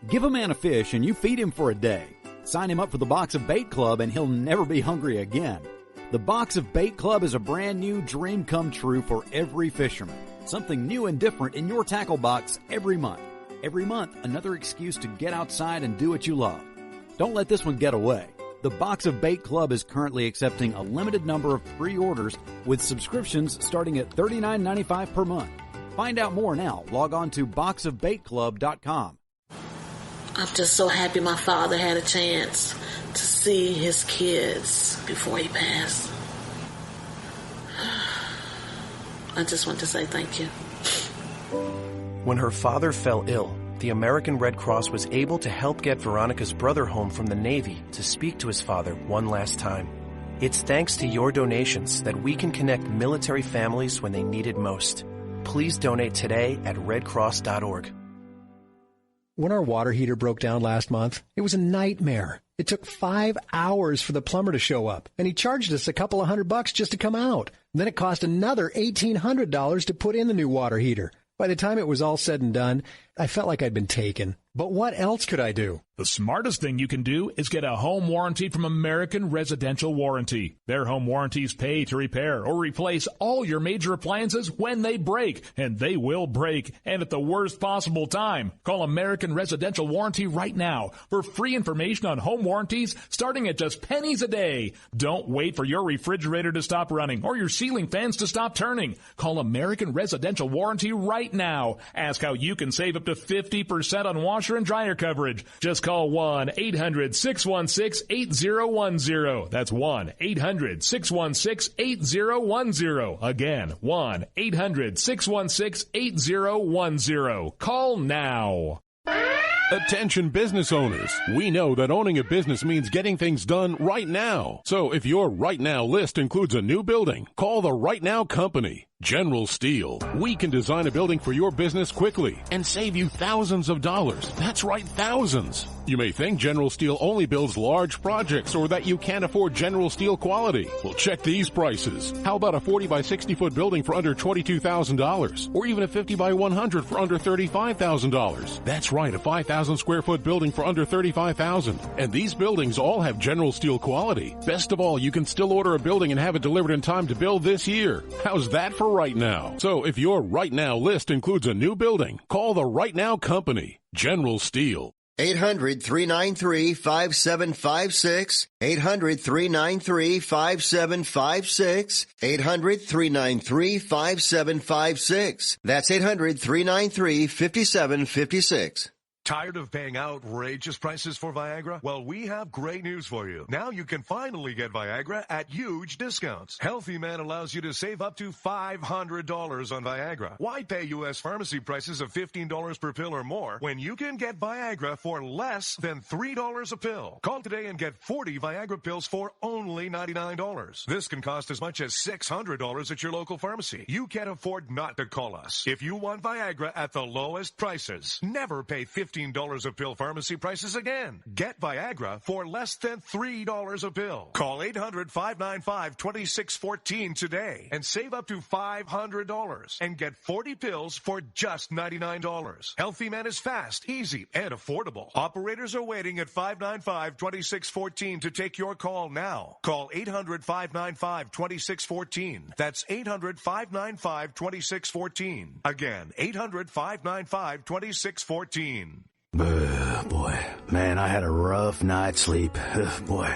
Give a man a fish and you feed him for a day. Sign him up for the Box of Bait Club and he'll never be hungry again. The Box of Bait Club is a brand new dream come true for every fisherman. Something new and different in your tackle box every month. Every month, another excuse to get outside and do what you love. Don't let this one get away. The Box of Bait Club is currently accepting a limited number of pre-orders with subscriptions starting at $39.95 per month. Find out more now. Log on to boxofbaitclub.com. I'm just so happy my father had a chance to see his kids before he passed. I just want to say thank you. When her father fell ill, the American Red Cross was able to help get Veronica's brother home from the Navy to speak to his father one last time. It's thanks to your donations that we can connect military families when they need it most. Please donate today at redcross.org. When our water heater broke down last month, it was a nightmare. It took 5 hours for the plumber to show up, and he charged us a couple of $100 just to come out. And then it cost another $1,800 to put in the new water heater. By the time it was all said and done, I felt like I'd been taken. But what else could I do? The smartest thing you can do is get a home warranty from American Residential Warranty. Their home warranties pay to repair or replace all your major appliances when they break, and they will break, and at the worst possible time. Call American Residential Warranty right now for free information on home warranties starting at just pennies a day. Don't wait for your refrigerator to stop running or your ceiling fans to stop turning. Call American Residential Warranty right now. Ask how you can save up to 50% on washer and dryer coverage. Just call 1-800-616-8010. That's 1-800-616-8010. Again, 1-800-616-8010. Call now. Attention business owners. We know that owning a business means getting things done right now. So if your right now list includes a new building, call the Right Now Company. General Steel. We can design a building for your business quickly and save you thousands of dollars. That's right, thousands. You may think General Steel only builds large projects or that you can't afford General Steel quality. Well, check these prices. How about a 40 by 60 foot building for under $22,000? Or even a 50 by 100 for under $35,000? That's right, a 5,000 square foot building for under $35,000. And these buildings all have General Steel quality. Best of all, you can still order a building and have it delivered in time to build this year. How's that for right now? So if your right now list includes a new building, call the Right Now Company, General Steel. 800-393-5756. 800-393-5756. 800-393-5756. That's 800-393-5756. Tired of paying outrageous prices for Viagra? Well, we have great news for you. Now you can finally get Viagra at huge discounts. Healthy Man allows you to save up to $500 on Viagra. Why pay U.S. pharmacy prices of $15 per pill or more when you can get Viagra for less than $3 a pill? Call today and get 40 Viagra pills for only $99. This can cost as much as $600 at your local pharmacy. You can't afford not to call us. If you want Viagra at the lowest prices, never pay $15 a pill pharmacy prices again. Get Viagra for less than $3 a pill. Call 800-595-2614 today and save up to $500 and get 40 pills for just $99. Healthy Man is fast, easy, and affordable. Operators are waiting at 595-2614 to take your call now. Call 800-595-2614. That's 800-595-2614. Again, 800-595-2614. Boy, man, I had a rough night's sleep. Boy,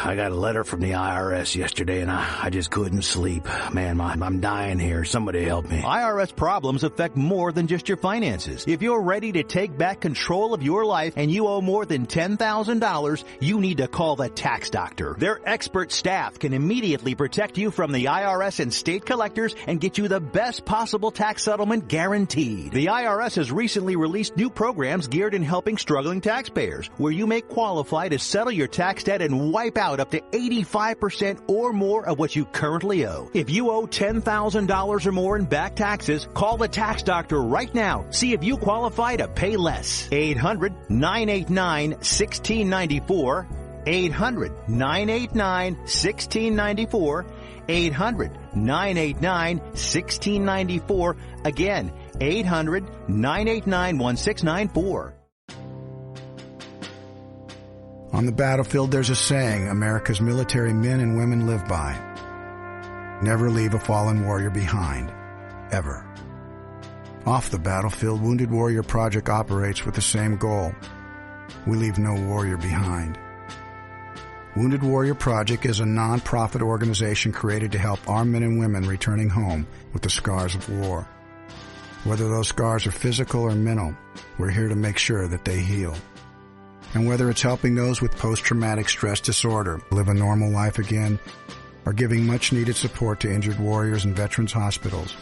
I got a letter from the IRS yesterday, and I just couldn't sleep. Man, I'm dying here. Somebody help me. IRS problems affect more than just your finances. If you're ready to take back control of your life and you owe more than $10,000, you need to call the Tax Doctor. Their expert staff can immediately protect you from the IRS and state collectors and get you the best possible tax settlement guaranteed. The IRS has recently released new programs geared in helping struggling taxpayers, where you may qualify to settle your tax debt and wipe out up to 85% or more of what you currently owe. If you owe $10,000 or more in back taxes, call the Tax Doctor right now. See if you qualify to pay less. 800-989-1694. 800-989-1694. 800-989-1694. Again, 800-989-1694. On the battlefield, there's a saying America's military men and women live by. Never leave a fallen warrior behind. Ever. Off the battlefield, Wounded Warrior Project operates with the same goal. We leave no warrior behind. Wounded Warrior Project is a non-profit organization created to help our men and women returning home with the scars of war. Whether those scars are physical or mental, we're here to make sure that they heal. And whether it's helping those with post-traumatic stress disorder live a normal life again, or giving much-needed support to injured warriors in veterans' hospitals.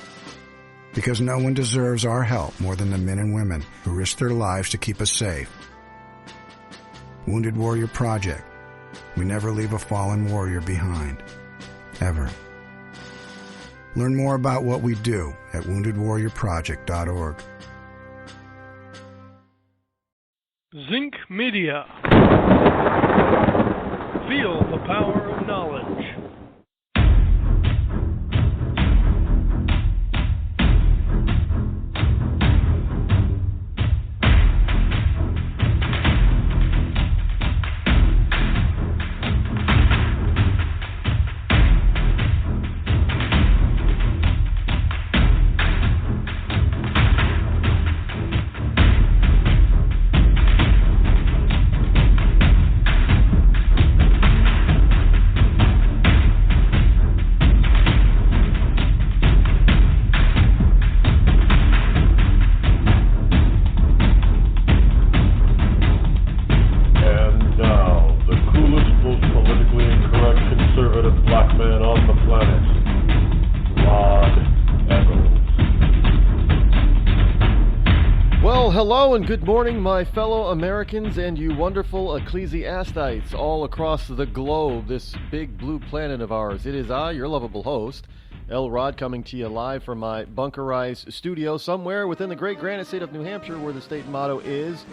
Because no one deserves our help more than the men and women who risk their lives to keep us safe. Wounded Warrior Project. We never leave a fallen warrior behind. Ever. Learn more about what we do at woundedwarriorproject.org. Zinc Media. Feel the power of knowledge. Hello and good morning, my fellow Americans and you wonderful ecclesiastites all across the globe, this big blue planet of ours. It is I, your lovable host, L. Rod, coming to you live from my bunkerized studio somewhere within the great granite state of New Hampshire, where the state motto is,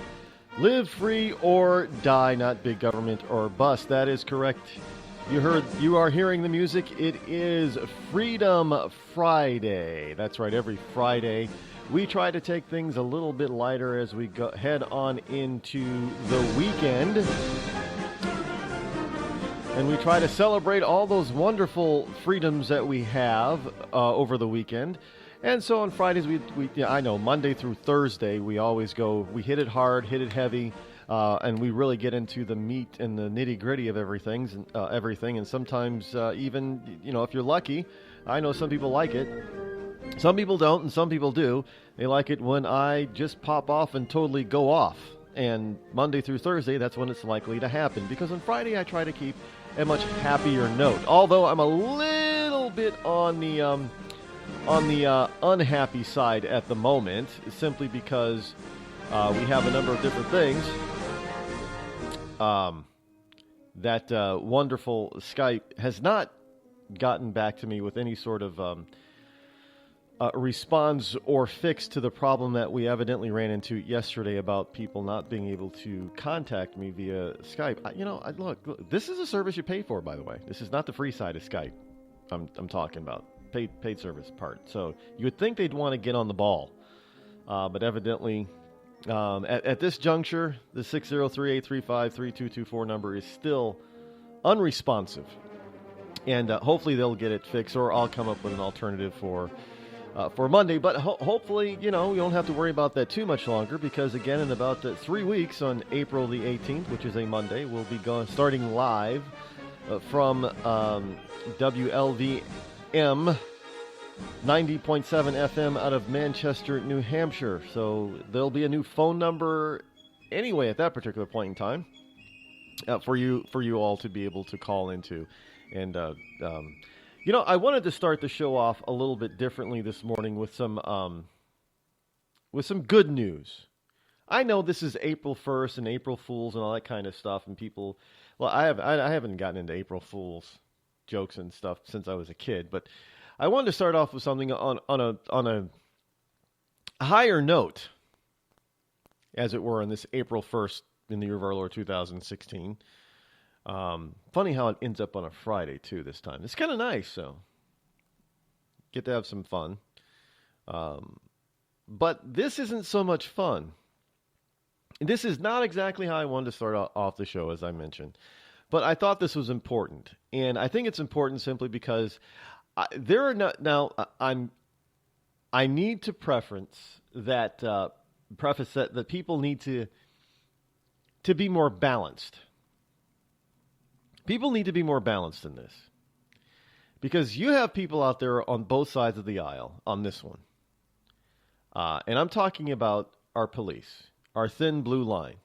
live free or die, not big government or bust. That is correct. You are hearing the music. It is Freedom Friday. That's right, every Friday we try to take things a little bit lighter as we head on into the weekend. And we try to celebrate all those wonderful freedoms that we have over the weekend. And so on Fridays, I know, Monday through Thursday, we always we hit it hard, hit it heavy, and we really get into the meat and the nitty-gritty of everything. And sometimes even, if you're lucky, I know some people like it. Some people don't, and some people do. They like it when I just pop off and totally go off. And Monday through Thursday, that's when it's likely to happen. Because on Friday, I try to keep a much happier note. Although I'm a little bit on the unhappy side at the moment, simply because we have a number of different things. That wonderful Skype has not gotten back to me with any sort of response or fix to the problem that we evidently ran into yesterday about people not being able to contact me via Skype. Look, this is a service you pay for, by the way. This is not the free side of Skype I'm talking about, paid service part. So you would think they'd want to get on the ball, but evidently at this juncture, the 603-835-3224 number is still unresponsive. And hopefully they'll get it fixed, or I'll come up with an alternative for Monday. But hopefully, we don't have to worry about that too much longer, because, again, in about 3 weeks on April the 18th, which is a Monday, we'll be starting live from WLVM 90.7 FM out of Manchester, New Hampshire. So there'll be a new phone number anyway at that particular point in time for you all to be able to call into. And I wanted to start the show off a little bit differently this morning with some good news. I know this is April 1st and April Fools and all that kind of stuff, and people. Well, I haven't gotten into April Fools jokes and stuff since I was a kid, but I wanted to start off with something on a higher note, as it were, on this April 1st in the year of our Lord 2016. Funny how it ends up on a Friday, too, this time. It's kind of nice, so get to have some fun. But this isn't so much fun. This is not exactly how I wanted to start off the show, as I mentioned, but I thought this was important, and I think it's important simply because there are not now. I need to preface that people need to be more balanced. People need to be more balanced in this, because you have people out there on both sides of the aisle on this one, and I'm talking about our police. Our thin blue line.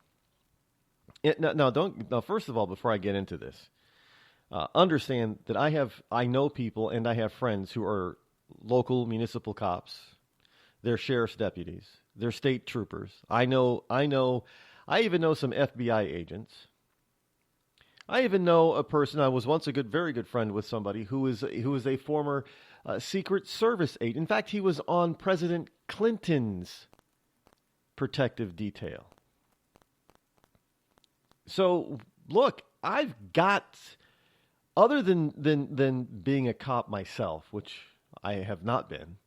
Now, first of all, before I get into this, understand that I know people and I have friends who are local municipal cops. They're sheriff's deputies. They're state troopers. I even know some FBI agents. I even know a person. I was once a very good friend with somebody who is a former Secret Service agent. In fact, he was on President Clinton's protective detail. So, look, I've got, other than being a cop myself, which I have not been,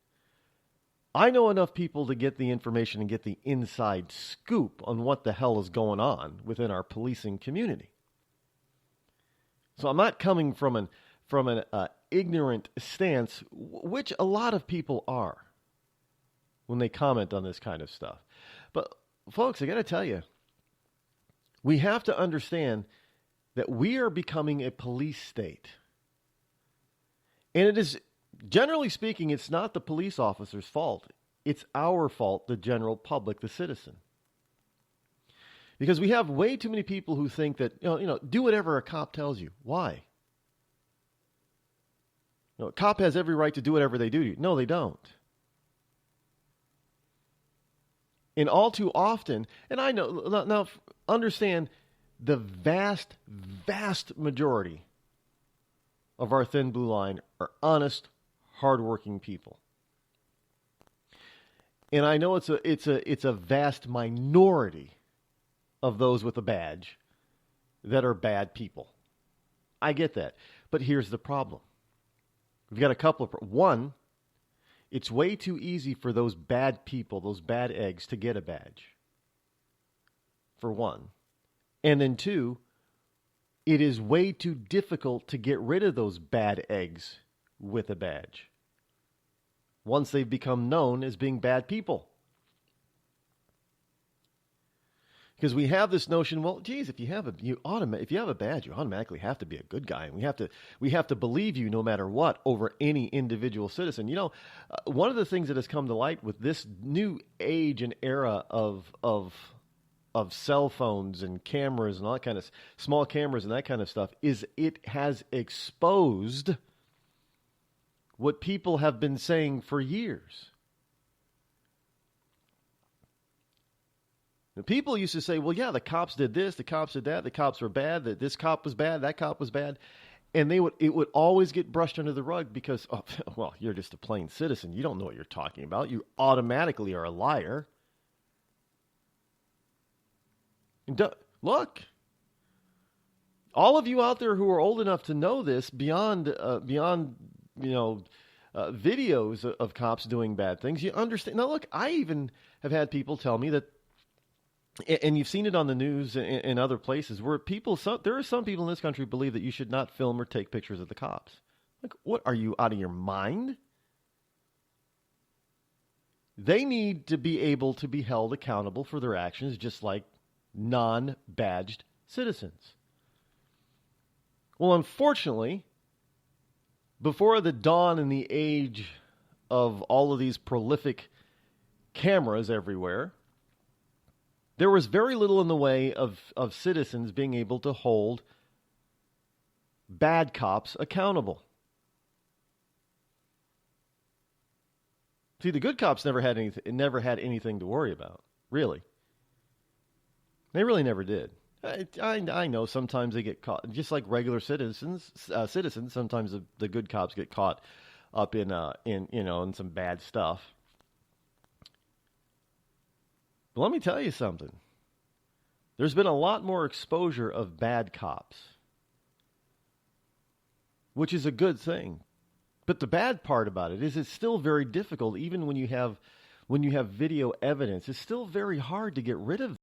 I know enough people to get the information and get the inside scoop on what the hell is going on within our policing community. So I'm not coming from an ignorant stance, which a lot of people are when they comment on this kind of stuff. But, folks, I got to tell you, we have to understand that we are becoming a police state. And it is, generally speaking, it's not the police officer's fault. It's our fault, the general public, the citizen. Because we have way too many people who think that, do whatever a cop tells you. Why? A cop has every right to do whatever they do to you. No, they don't. And all too often, and I know, now understand, the vast, vast majority of our thin blue line are honest, hardworking people. And I know it's a vast minority of those with a badge that are bad people. I get that. But here's the problem. We've got a couple of... One, it's way too easy for those bad people, those bad eggs, to get a badge. For one. And then two, it is way too difficult to get rid of those bad eggs with a badge once they've become known as being bad people. Because we have this notion, well, geez, if you have a badge, you automatically have to be a good guy, and we have to believe you no matter what over any individual citizen. One of the things that has come to light with this new age and era of cell phones and cameras and all that kind of small cameras and that kind of stuff is it has exposed what people have been saying for years. The people used to say, well, yeah, the cops did this, the cops did that, the cops were bad, that this cop was bad, that cop was bad. And it would always get brushed under the rug because, well, you're just a plain citizen. You don't know what you're talking about. You automatically are a liar. And look, all of you out there who are old enough to know this beyond videos of cops doing bad things, you understand. Now, look, I even have had people tell me that, and you've seen it on the news and other places, where there are some people in this country who believe that you should not film or take pictures of the cops. Like, what, are you out of your mind? They need to be able to be held accountable for their actions just like non-badged citizens. Well, unfortunately, before the dawn and the age of all of these prolific cameras everywhere, there was very little in the way of citizens being able to hold bad cops accountable. See, the good cops never had anything to worry about, really. They really never did. I know sometimes they get caught, just like regular citizens. Sometimes the good cops get caught up in some bad stuff. But let me tell you something. There's been a lot more exposure of bad cops, which is a good thing. But the bad part about it is it's still very difficult, even when you have video evidence. It's still very hard to get rid of